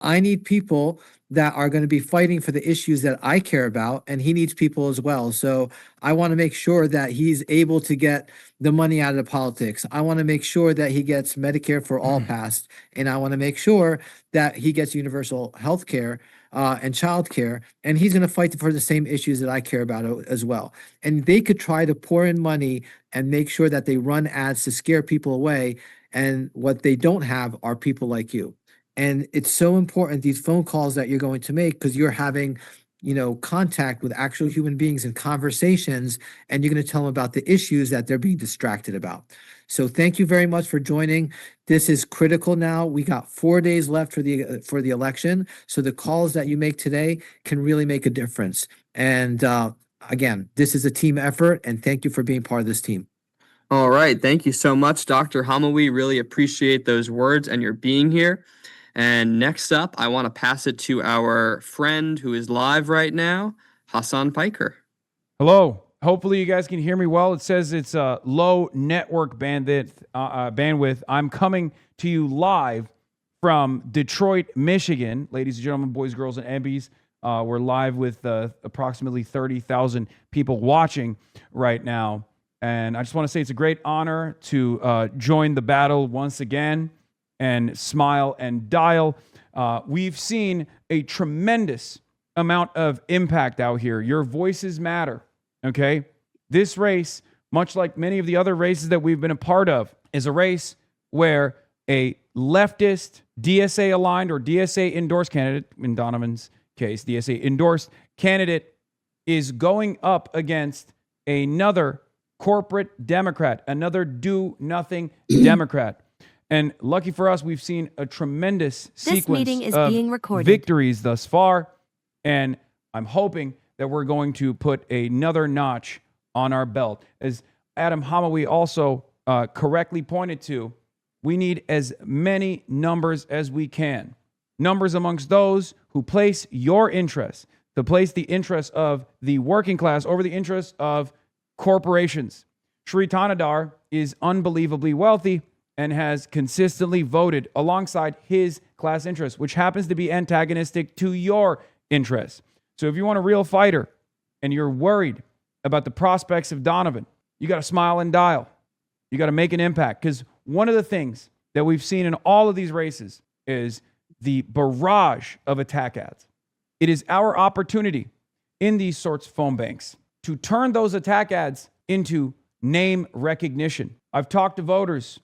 I need people that are going to be fighting for the issues that I care about, and he needs people as well. So I want to make sure that he's able to get the money out of the politics. I want to make sure that he gets Medicare for all passed, and I want to make sure that he gets universal health care and child care, and he's going to fight for the same issues that I care about as well. And they could try to pour in money and make sure that they run ads to scare people away. And what they don't have are people like you. And it's so important, these phone calls that you're going to make, because you're having, contact with actual human beings and conversations, and you're going to tell them about the issues that they're being distracted about. So thank you very much for joining. This is critical now. We got 4 days left for the election. So the calls that you make today can really make a difference. And again, this is a team effort, and thank you for being part of this team. All right. Thank you so much, Dr. Hamawi. Really appreciate those words and your being here. And next up, I want to pass it to our friend who is live right now, Hasan Piker. Hello. Hopefully you guys can hear me well. It says it's a low network bandwidth. I'm coming to you live from Detroit, Michigan. Ladies and gentlemen, boys, girls, and Ebbies. We're live with approximately 30,000 people watching right now. And I just want to say it's a great honor to join the battle once again and smile and dial. We've seen a tremendous amount of impact out here. Your voices matter, okay? This race, much like many of the other races that we've been a part of, is a race where a leftist, DSA-aligned or DSA-endorsed candidate, in Donovan's case, DSA-endorsed candidate, is going up against another corporate Democrat, another do-nothing Democrat. And lucky for us, we've seen a tremendous sequence of victories thus far. And I'm hoping that we're going to put another notch on our belt. As Adam Hamawi also correctly pointed to, we need as many numbers as we can. Numbers amongst those who place your interests, to place the interests of the working class over the interests of corporations. Shri Tanadar is unbelievably wealthy and has consistently voted alongside his class interests, which happens to be antagonistic to your interests. So if you want a real fighter and you're worried about the prospects of Donovan, you got to smile and dial. You got to make an impact, because one of the things that we've seen in all of these races is the barrage of attack ads. It is our opportunity in these sorts of phone banks to turn those attack ads into name recognition. I've talked to voters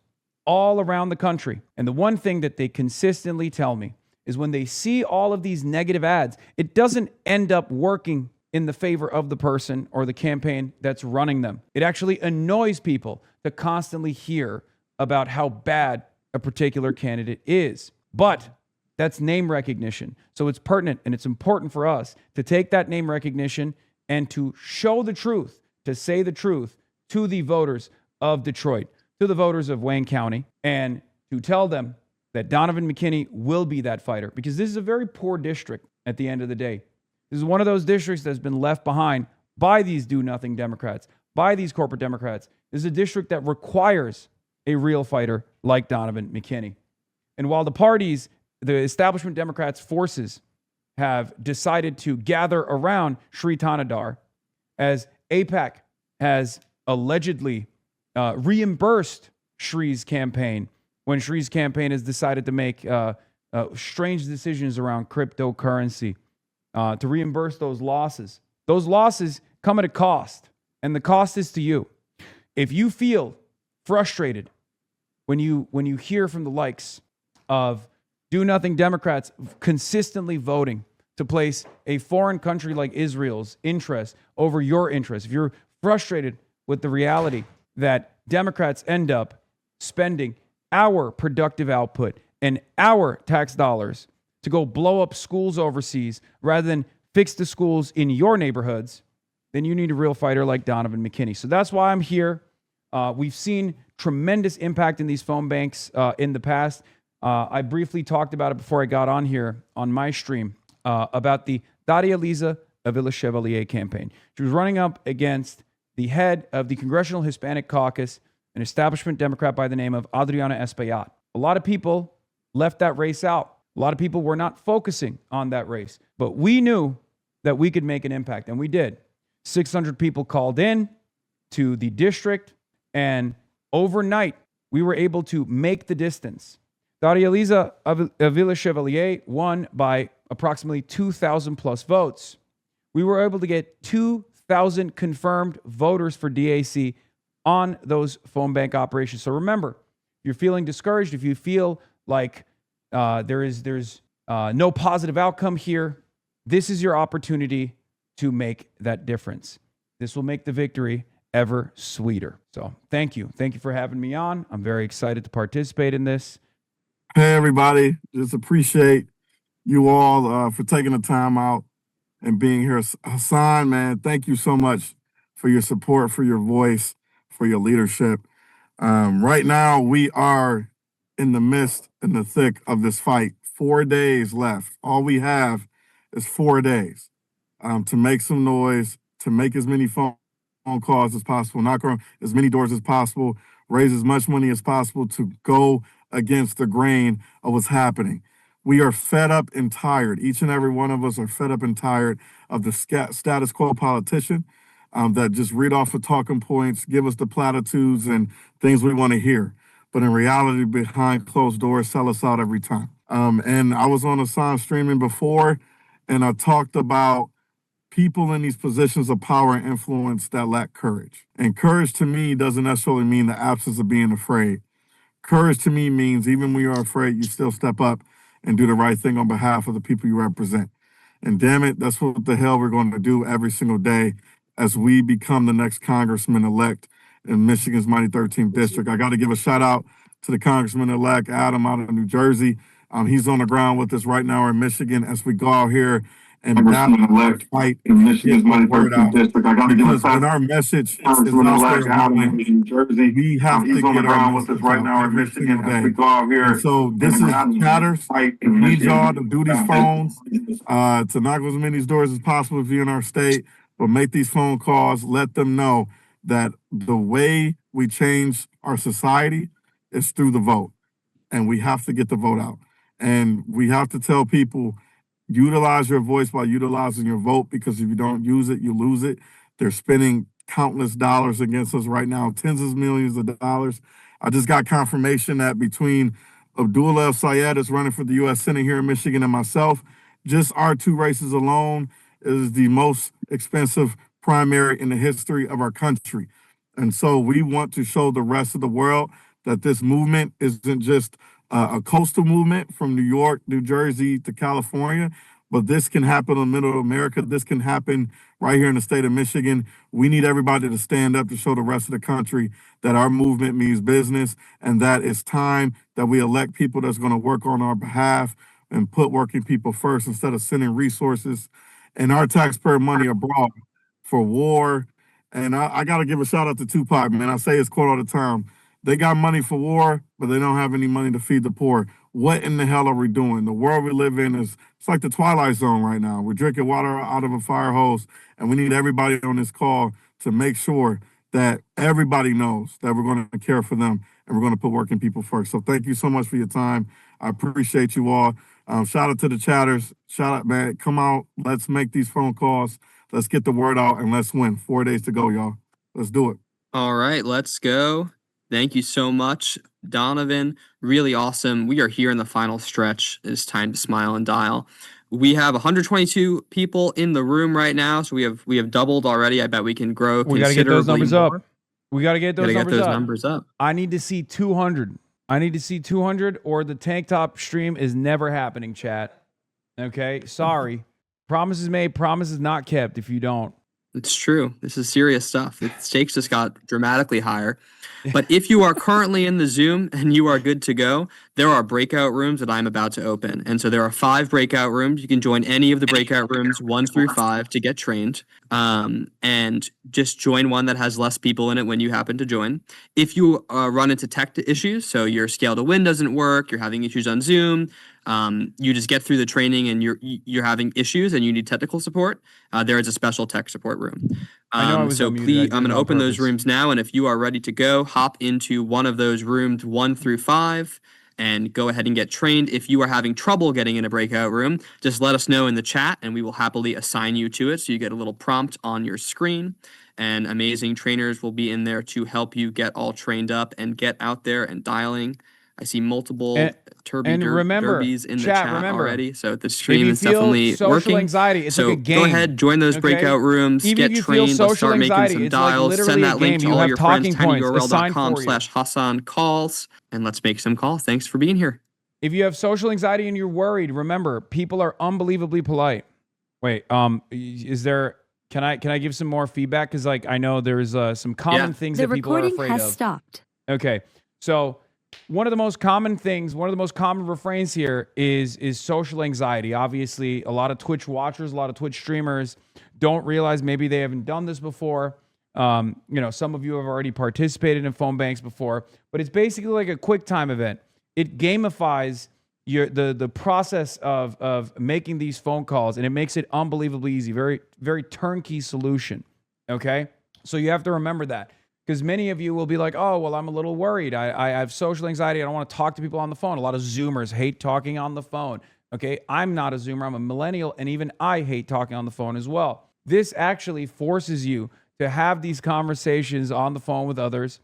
all around the country, and the one thing that they consistently tell me is when they see all of these negative ads, it doesn't end up working in the favor of the person or the campaign that's running them. It actually annoys people to constantly hear about how bad a particular candidate is. But that's name recognition. So it's pertinent and it's important for us to take that name recognition and to show the truth, to say the truth to the voters of Detroit, to the voters of Wayne County, and to tell them that Donavan McKinney will be that fighter, because this is a very poor district at the end of the day. This is one of those districts that's been left behind by these do-nothing Democrats, by these corporate Democrats. This is a district that requires a real fighter like Donavan McKinney. And while the establishment Democrats' forces have decided to gather around Shri Tanadar, as AIPAC has allegedly reimbursed Shri's campaign when Shri's campaign has decided to make strange decisions around cryptocurrency to reimburse those losses. Those losses come at a cost, and the cost is to you. If you feel frustrated when you hear from the likes of do-nothing Democrats consistently voting to place a foreign country like Israel's interest over your interest, if you're frustrated with the reality that Democrats end up spending our productive output and our tax dollars to go blow up schools overseas rather than fix the schools in your neighborhoods, then you need a real fighter like Donavan McKinney. So that's why I'm here. We've seen tremendous impact in these phone banks in the past. I briefly talked about it before I got on here on my stream about the Daria Liza Avila Chevalier campaign. She was running up against the head of the Congressional Hispanic Caucus, an establishment Democrat by the name of Adriana Espaillat. A lot of people left that race out. A lot of people were not focusing on that race, but we knew that we could make an impact, and we did. 600 people called in to the district, and overnight, we were able to make the distance. Daria-Liza Avila-Chevalier won by approximately 2,000 plus votes. We were able to get 2,000 confirmed voters for DAC on those phone bank operations. So remember, if you're feeling discouraged, if you feel like there's no positive outcome here, this is your opportunity to make that difference. This will make the victory ever sweeter. So thank you. Thank you for having me on. I'm very excited to participate in this. Hey, everybody. Just appreciate you all for taking the time out and being here. Hasan, man, thank you so much for your support, for your voice, for your leadership. Right now, we are in the midst, in the thick of this fight. 4 days left. All we have is 4 days to make some noise, to make as many phone calls as possible, knock on as many doors as possible, raise as much money as possible to go against the grain of what's happening. We are fed up and tired. Each and every one of us are fed up and tired of the status quo politician that just read off of talking points, give us the platitudes and things we want to hear. But in reality, behind closed doors, sell us out every time. And I was on Hasan streaming before, and I talked about people in these positions of power and influence that lack courage. And courage to me doesn't necessarily mean the absence of being afraid. Courage to me means even when you're afraid, you still step up and do the right thing on behalf of the people you represent. And damn it, that's what the hell we're going to do every single day as we become the next congressman-elect in Michigan's mighty 13th district. I got to give a shout out to the congressman-elect, Adam, out of New Jersey. He's on the ground with us right now in Michigan as we go out here and fight in Michigan's mighty 13th district. I got to give a shout out. Our message is congressman-elect, Adam, in New Jersey. We have to get around with us right now in Michigan as we go out here. And so this is Chatters. We need y'all to do these phones, to knock as many doors as possible if you're in our state, but make these phone calls. Let them know that the way we change our society is through the vote, and we have to get the vote out. And we have to tell people, utilize your voice by utilizing your vote, because if you don't use it, you lose it. They're spending countless dollars against us right now, tens of millions of dollars. I just got confirmation that between Abdullah El-Sayed is running for the U.S. Senate here in Michigan and myself, just our 2 races alone is the most expensive primary in the history of our country. And so we want to show the rest of the world that this movement isn't just a coastal movement from New York, New Jersey to California, but this can happen in middle America. This can happen right here in the state of Michigan. We need everybody to stand up to show the rest of the country that our movement means business, and that it's time that we elect people that's going to work on our behalf and put working people first instead of sending resources and our taxpayer money abroad for war. And I got to give a shout out to Tupac, man. I say his quote all the time. They got money for war, but they don't have any money to feed the poor. What in the hell are we doing? The world we live in it's like the Twilight Zone right now. We're drinking water out of a fire hose, and we need everybody on this call to make sure that everybody knows that we're going to care for them and we're going to put working people first. So thank you so much for your time. I appreciate you all. Shout out to the chatters. Shout out, man. Come out. Let's make these phone calls. Let's get the word out, and let's win. 4 days to go, y'all. Let's do it. All right, let's go. Thank you so much, Donavan. Really awesome. We are here in the final stretch. It's time to smile and dial. We have 122 people in the room right now, so we have doubled already. I bet we can grow. We got to get those numbers more. up. We got to get those numbers up. I need to see 200. I need to see 200, or the tank top stream is never happening, chat. Okay, sorry. Promises made, promises not kept if you don't. It's true. This is serious stuff. The stakes just got dramatically higher. But if you are currently in the Zoom and you are good to go, there are breakout rooms that I'm about to open. And so there are 5 breakout rooms. You can join any of the breakout rooms 1 through 5 to get trained. And just join one that has less people in it when you happen to join. If you run into tech issues, so your scale to win doesn't work, you're having issues on Zoom, you just get through the training and you're having issues and you need technical support, there is a special tech support room. So please, I'm going to open those rooms now, and if you are ready to go, hop into one of those rooms 1 through 5. and go ahead and get trained. If you are having trouble getting in a breakout room, just let us know in the chat and we will happily assign you to it. So you get a little prompt on your screen, and amazing trainers will be in there to help you get all trained up and get out there and dialing. I see multiple And remember, derbies in the chat, chat remember, already. So the if stream you is feel definitely social working. anxiety, it's So like a game. go ahead, join those okay? breakout rooms, Even get if you feel trained, let's social start making anxiety, some it's like dials, literally send a that link game. to You all have your friends, talking points assigned for you. tinyurl.com/Hasan calls, and let's make some calls. Thanks for being here. If you have social anxiety and you're worried, remember, people are unbelievably polite. Wait, is there? Can I give some more feedback? Because like I know there's some common things that people are afraid of. The recording has stopped. Okay, so one of the most common things, one of the most common refrains here is social anxiety. Obviously, a lot of Twitch watchers, a lot of Twitch streamers don't realize maybe they haven't done this before. You know, some of you have already participated in phone banks before, but it's basically like a quick time event. It gamifies the process of making these phone calls, and it makes it unbelievably easy. Very, very turnkey solution. Okay, so you have to remember that, because many of you will be like, oh, well, I'm a little worried. I have social anxiety. I don't want to talk to people on the phone. A lot of Zoomers hate talking on the phone. Okay, I'm not a Zoomer. I'm a millennial, and even I hate talking on the phone as well. This actually forces you to have these conversations on the phone with others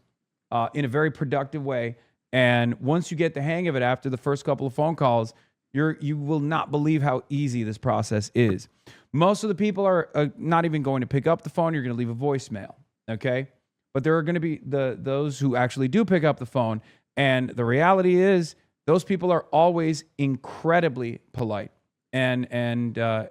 in a very productive way. And once you get the hang of it after the first couple of phone calls, you will not believe how easy this process is. Most of the people are not even going to pick up the phone. You're going to leave a voicemail, okay? But there are going to be those who actually do pick up the phone. And the reality is those people are always incredibly polite and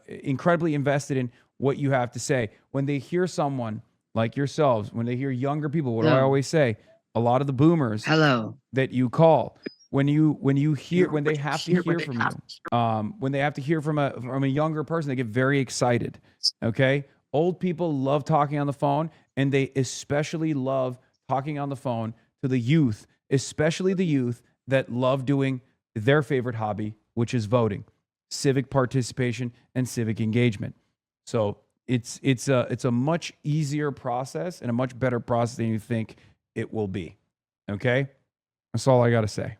incredibly invested in what you have to say. When they hear someone like yourselves, when they hear younger people, what do I always say? A lot of the boomers that you call, when they have to hear from you, when they have to hear from a younger person, they get very excited. Okay, old people love talking on the phone, and they especially love talking on the phone to the youth, especially the youth that love doing their favorite hobby, which is voting, civic participation, and civic engagement. So it's a much easier process and a much better process than you think it will be. Okay? That's all I got to say.